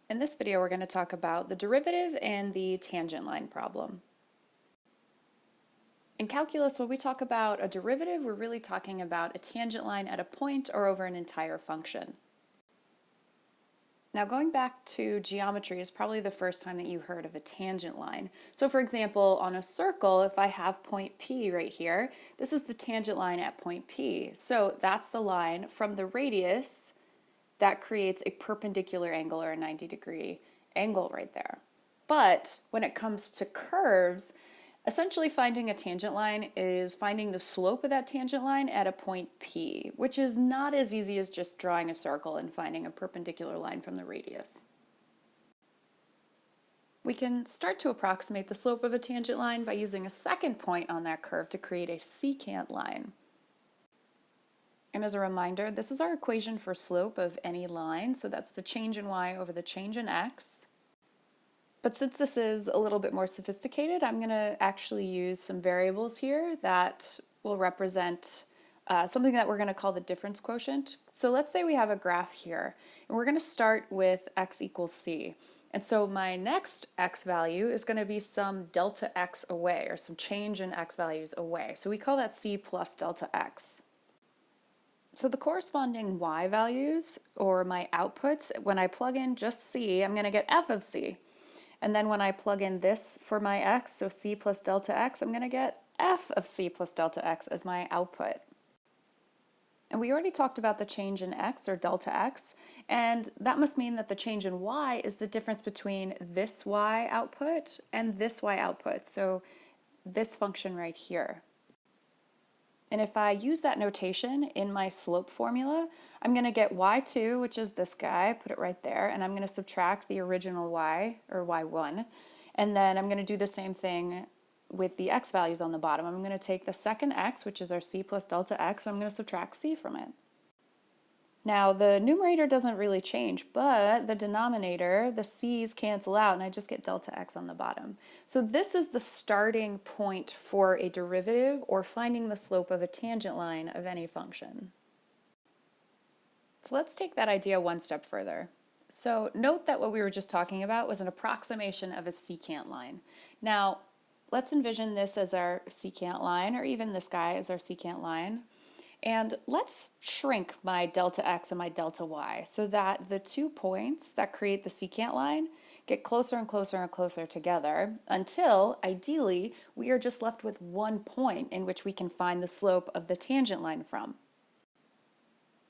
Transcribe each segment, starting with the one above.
In this video, we're going to talk about the derivative and the tangent line problem. In calculus, when we talk about a derivative, we're really talking about a tangent line at a point or over an entire function. Now, going back to geometry is probably the first time that you heard of a tangent line. So for example, on a circle, if I have point P right here, this is the tangent line at point P. So that's the line from the radius that creates a perpendicular angle or a 90-degree angle right there. But when it comes to curves, essentially finding a tangent line is finding the slope of that tangent line at a point P, which is not as easy as just drawing a circle and finding a perpendicular line from the radius. We can start to approximate the slope of a tangent line by using a second point on that curve to create a secant line. And as a reminder, this is our equation for slope of any line, so that's the change in y over the change in x. But since this is a little bit more sophisticated, I'm going to actually use some variables here that will represent something that we're going to call the difference quotient. So let's say we have a graph here, and we're going to start with x equals c. And so my next x value is going to be some delta x away, or some change in x values away. So we call that c plus delta x. So the corresponding y values, or my outputs, when I plug in just c, I'm going to get f of c. And then when I plug in this for my x, so c plus delta x, I'm going to get f of c plus delta x as my output. And we already talked about the change in x, or delta x, and that must mean that the change in y is the difference between this y output and this y output, so this function right here. And if I use that notation in my slope formula, I'm going to get y2, which is this guy, put it right there, and I'm going to subtract the original y, or y1, and then I'm going to do the same thing with the x values on the bottom. I'm going to take the second x, which is our c plus delta x, and I'm going to subtract c from it. Now, the numerator doesn't really change, but the denominator, the c's cancel out, and I just get delta x on the bottom. So this is the starting point for a derivative or finding the slope of a tangent line of any function. So let's take that idea one step further. So note that what we were just talking about was an approximation of a secant line. Now, let's envision this as our secant line, or even this guy as our secant line. And let's shrink my delta x and my delta y so that the 2 points that create the secant line get closer and closer and closer together until, ideally, we are just left with 1 point in which we can find the slope of the tangent line from.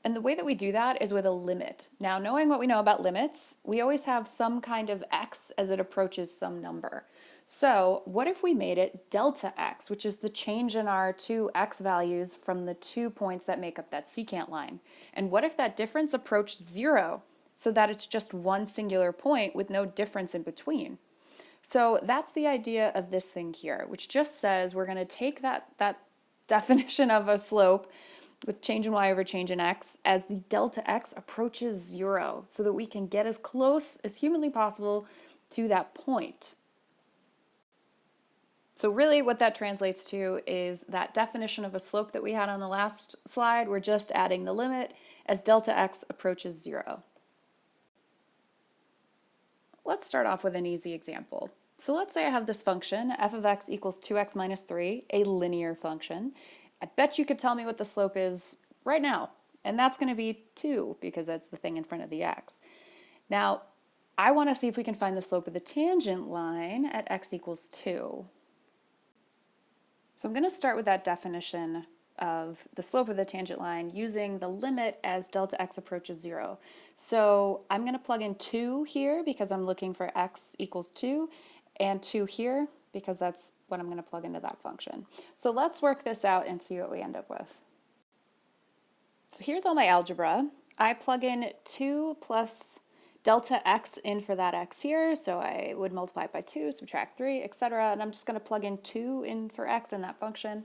And the way that we do that is with a limit. Now, knowing what we know about limits, we always have some kind of x as it approaches some number. So what if we made it delta x, which is the change in our two x values from the 2 points that make up that secant line? And what if that difference approached 0, so that it's just one singular point with no difference in between? So that's the idea of this thing here, which just says we're going to take that definition of a slope with change in y over change in x as the delta x approaches 0, so that we can get as close as humanly possible to that point. So really what that translates to is that definition of a slope that we had on the last slide. We're just adding the limit as delta x approaches 0. Let's start off with an easy example. So let's say I have this function, f of x equals 2x minus 3, a linear function. I bet you could tell me what the slope is right now, and that's going to be 2 because that's the thing in front of the x. Now, I want to see if we can find the slope of the tangent line at x equals 2. So I'm going to start with that definition of the slope of the tangent line using the limit as delta x approaches 0. So I'm going to plug in 2 here because I'm looking for x equals 2, and 2 here because that's what I'm going to plug into that function. So let's work this out and see what we end up with. So here's all my algebra. I plug in 2 plus delta x in for that x here, so I would multiply it by 2, subtract 3, etc. And I'm just going to plug in 2 in for x in that function.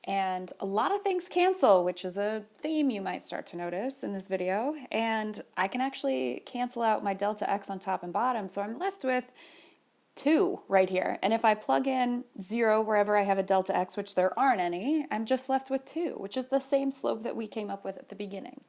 And a lot of things cancel, which is a theme you might start to notice in this video. And I can actually cancel out my delta x on top and bottom, so I'm left with 2 right here. And if I plug in 0 wherever I have a delta x, which there aren't any, I'm just left with 2, which is the same slope that we came up with at the beginning.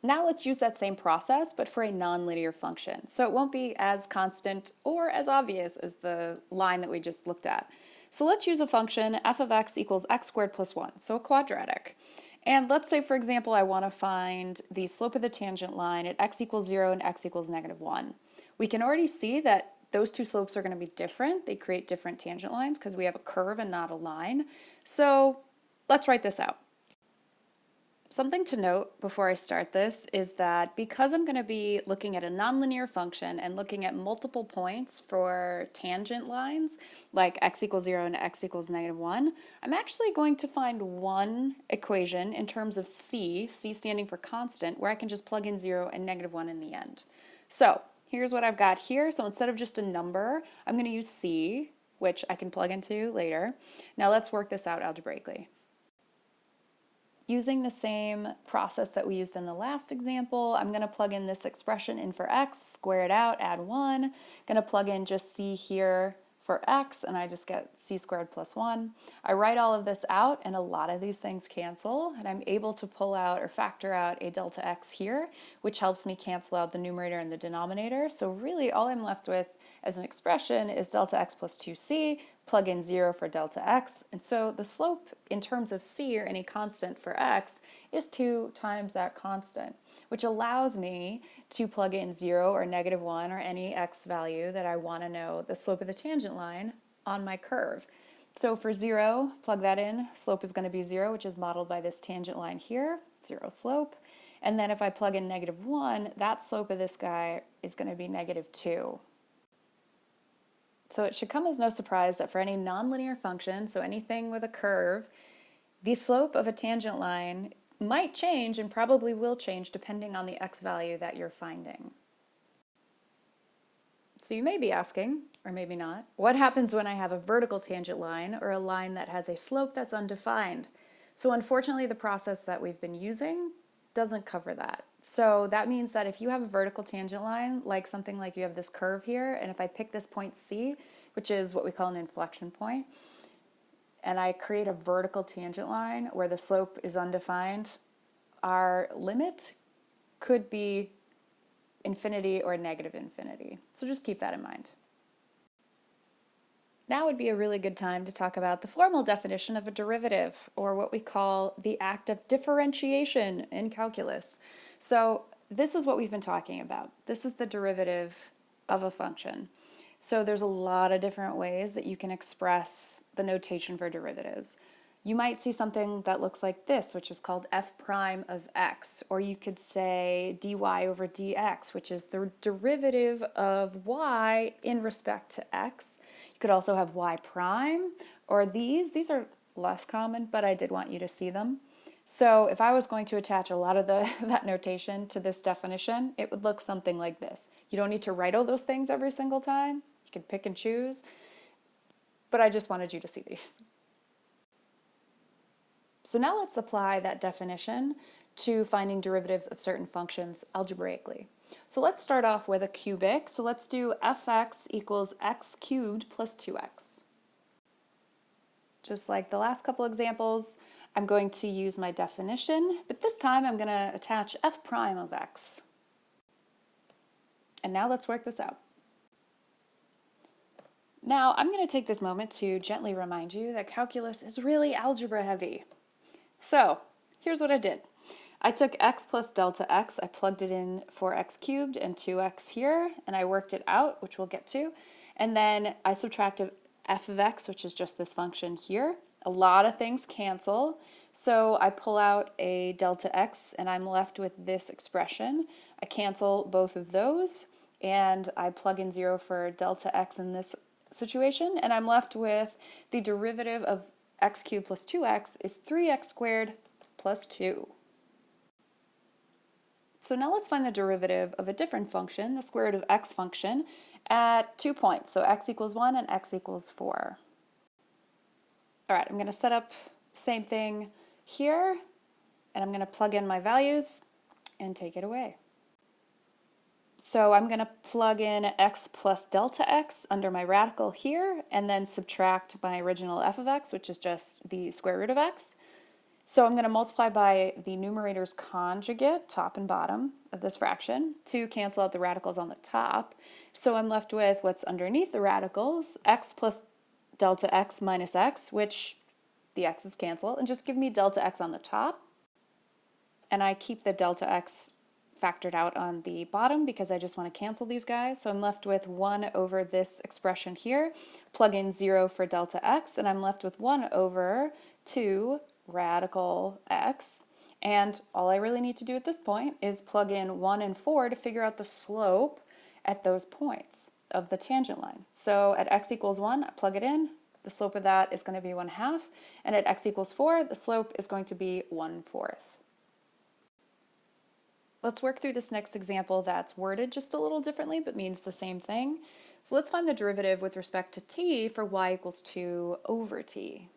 Now let's use that same process, but for a nonlinear function. So it won't be as constant or as obvious as the line that we just looked at. So let's use a function f of x equals x squared plus 1, so a quadratic. And let's say, for example, I want to find the slope of the tangent line at x equals 0 and x equals -1. We can already see that those two slopes are going to be different. They create different tangent lines because we have a curve and not a line. So let's write this out. Something to note before I start this is that because I'm going to be looking at a nonlinear function and looking at multiple points for tangent lines, like x equals 0 and x equals -1, I'm actually going to find one equation in terms of c standing for constant, where I can just plug in 0 and -1 in the end. So here's what I've got here. So instead of just a number, I'm going to use c, which I can plug into later. Now let's work this out algebraically. Using the same process that we used in the last example, I'm going to plug in this expression in for x, square it out, add 1. Going to plug in just c here for x, and I just get c squared plus 1. I write all of this out, and a lot of these things cancel, and I'm able to pull out or factor out a delta x here, which helps me cancel out the numerator and the denominator. So really all I'm left with as an expression is delta x plus 2c, plug in 0 for delta x, and so the slope in terms of c, or any constant for x, is 2 times that constant, which allows me to plug in 0 or -1 or any x value that I want to know the slope of the tangent line on my curve. So for 0, plug that in, slope is going to be 0, which is modeled by this tangent line here, 0 slope. And then if I plug in -1, that slope of this guy is going to be -2. So it should come as no surprise that for any nonlinear function, so anything with a curve, the slope of a tangent line might change and probably will change depending on the x value that you're finding. So you may be asking, or maybe not, what happens when I have a vertical tangent line or a line that has a slope that's undefined? So unfortunately, the process that we've been using doesn't cover that. So that means that if you have a vertical tangent line, like something like you have this curve here, and if I pick this point C, which is what we call an inflection point, and I create a vertical tangent line where the slope is undefined, our limit could be infinity or -infinity. So just keep that in mind. Now would be a really good time to talk about the formal definition of a derivative, or what we call the act of differentiation in calculus. So this is what we've been talking about. This is the derivative of a function. So there's a lot of different ways that you can express the notation for derivatives. You might see something that looks like this, which is called f prime of x, or you could say dy over dx, which is the derivative of y in respect to x. You could also have y prime, or these are less common, but I did want you to see them. So if I was going to attach a lot of that notation to this definition, it would look something like this. You don't need to write all those things every single time. You can pick and choose, but I just wanted you to see these. So now let's apply that definition to finding derivatives of certain functions algebraically. So let's start off with a cubic. So let's do fx equals x cubed plus 2x. Just like the last couple examples, I'm going to use my definition, but this time I'm going to attach f prime of x. And now let's work this out. Now I'm going to take this moment to gently remind you that calculus is really algebra heavy. So here's what I did. I took x plus delta x, I plugged it in for x cubed and 2x here, and I worked it out, which we'll get to. And then I subtracted f of x, which is just this function here. A lot of things cancel, so I pull out a delta x and I'm left with this expression. I cancel both of those and I plug in 0 for delta x in this situation, and I'm left with the derivative of x cubed plus 2x is 3x squared plus 2. So now let's find the derivative of a different function, the square root of x function, at 2 points. So x equals 1 and x equals 4. All right, I'm going to set up the same thing here, and I'm going to plug in my values and take it away. So I'm going to plug in x plus delta x under my radical here, and then subtract my original f of x, which is just the square root of x. So I'm going to multiply by the numerator's conjugate, top and bottom of this fraction, to cancel out the radicals on the top. So I'm left with what's underneath the radicals, x plus delta x minus x, which the x's cancel, and just give me delta x on the top. And I keep the delta x factored out on the bottom because I just want to cancel these guys. So I'm left with 1 over this expression here, plug in 0 for delta x, and I'm left with 1 over 2 radical x. And all I really need to do at this point is plug in 1 and 4 to figure out the slope at those points of the tangent line. So at x equals 1, I plug it in. The slope of that is going to be 1/2. And at x equals 4, the slope is going to be 1/4. Let's work through this next example that's worded just a little differently but means the same thing. So let's find the derivative with respect to t for y equals 2 over t.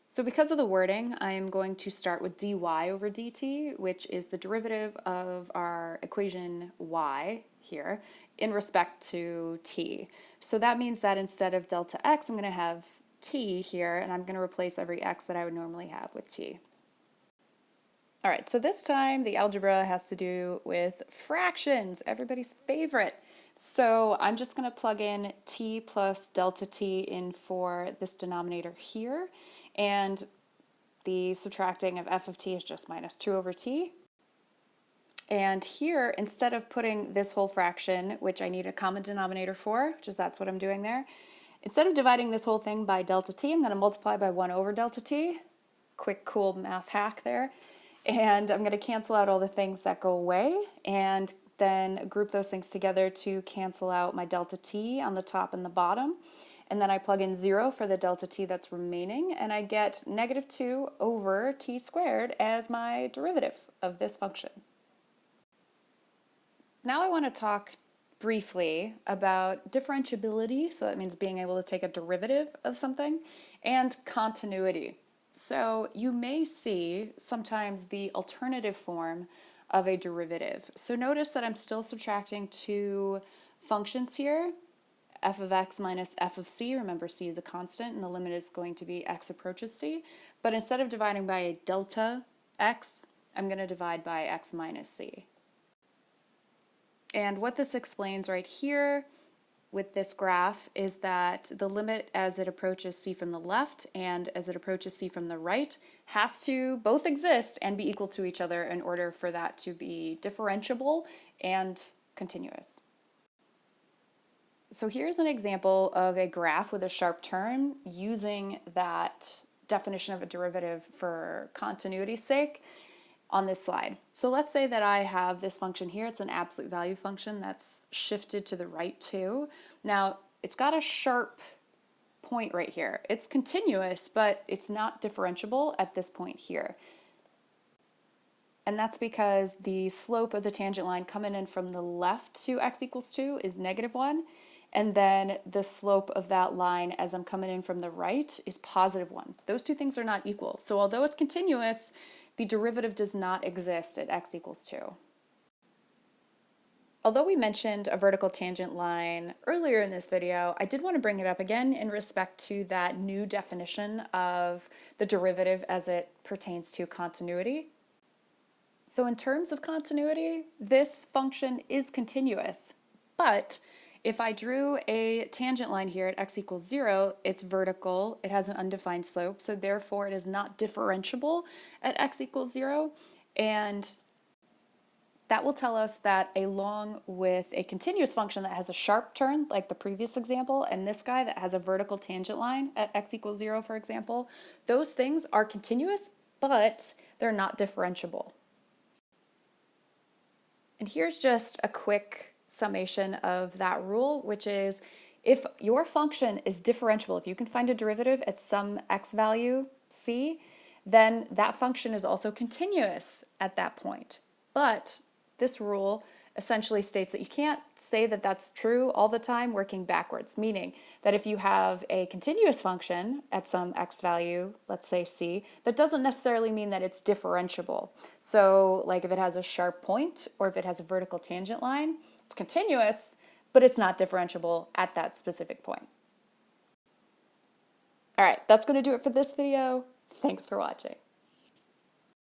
So because of the wording, I am going to start with dy over dt, which is the derivative of our equation y here in respect to t. So that means that instead of delta x, I'm going to have t here, and I'm going to replace every x that I would normally have with t. All right, so this time the algebra has to do with fractions, everybody's favorite. So I'm just going to plug in t plus delta t in for this denominator here, and the subtracting of f of t is just minus 2 over t. And here, instead of putting this whole fraction, which I need a common denominator for, which is that's what I'm doing there, instead of dividing this whole thing by delta t, I'm going to multiply by 1 over delta t. Quick, cool math hack there. And I'm going to cancel out all the things that go away and then group those things together to cancel out my delta t on the top and the bottom. And then I plug in 0 for the delta t that's remaining, and I get negative 2 over t squared as my derivative of this function. Now I want to talk briefly about differentiability, so that means being able to take a derivative of something, and continuity. So you may see sometimes the alternative form of a derivative. So notice that I'm still subtracting two functions here, f of x minus f of c. Remember, c is a constant and the limit is going to be x approaches c. But instead of dividing by a delta x, I'm going to divide by x minus c. And what this explains right here with this graph is that the limit as it approaches c from the left and as it approaches c from the right has to both exist and be equal to each other in order for that to be differentiable and continuous. So here's an example of a graph with a sharp turn using that definition of a derivative for continuity's sake on this slide. So let's say that I have this function here. It's an absolute value function that's shifted to the right too. Now, it's got a sharp point right here. It's continuous, but it's not differentiable at this point here. And that's because the slope of the tangent line coming in from the left to x equals 2 is negative 1. And then the slope of that line as I'm coming in from the right is positive 1. Those two things are not equal. So although it's continuous, the derivative does not exist at x equals 2. Although we mentioned a vertical tangent line earlier in this video, I did want to bring it up again in respect to that new definition of the derivative as it pertains to continuity. So in terms of continuity, this function is continuous, but if I drew a tangent line here at x equals 0, it's vertical, it has an undefined slope, so therefore it is not differentiable at x equals 0, and that will tell us that along with a continuous function that has a sharp turn, like the previous example, and this guy that has a vertical tangent line at x equals 0, for example, those things are continuous, but they're not differentiable. And here's just a quick summation of that rule, which is if your function is differentiable, if you can find a derivative at some x value c, then that function is also continuous at that point. But this rule essentially states that you can't say that that's true all the time working backwards, meaning that if you have a continuous function at some x value, let's say c, that doesn't necessarily mean that it's differentiable. So like if it has a sharp point or if it has a vertical tangent line, it's continuous, but it's not differentiable at that specific point. All right, that's going to do it for this video. Thanks for watching.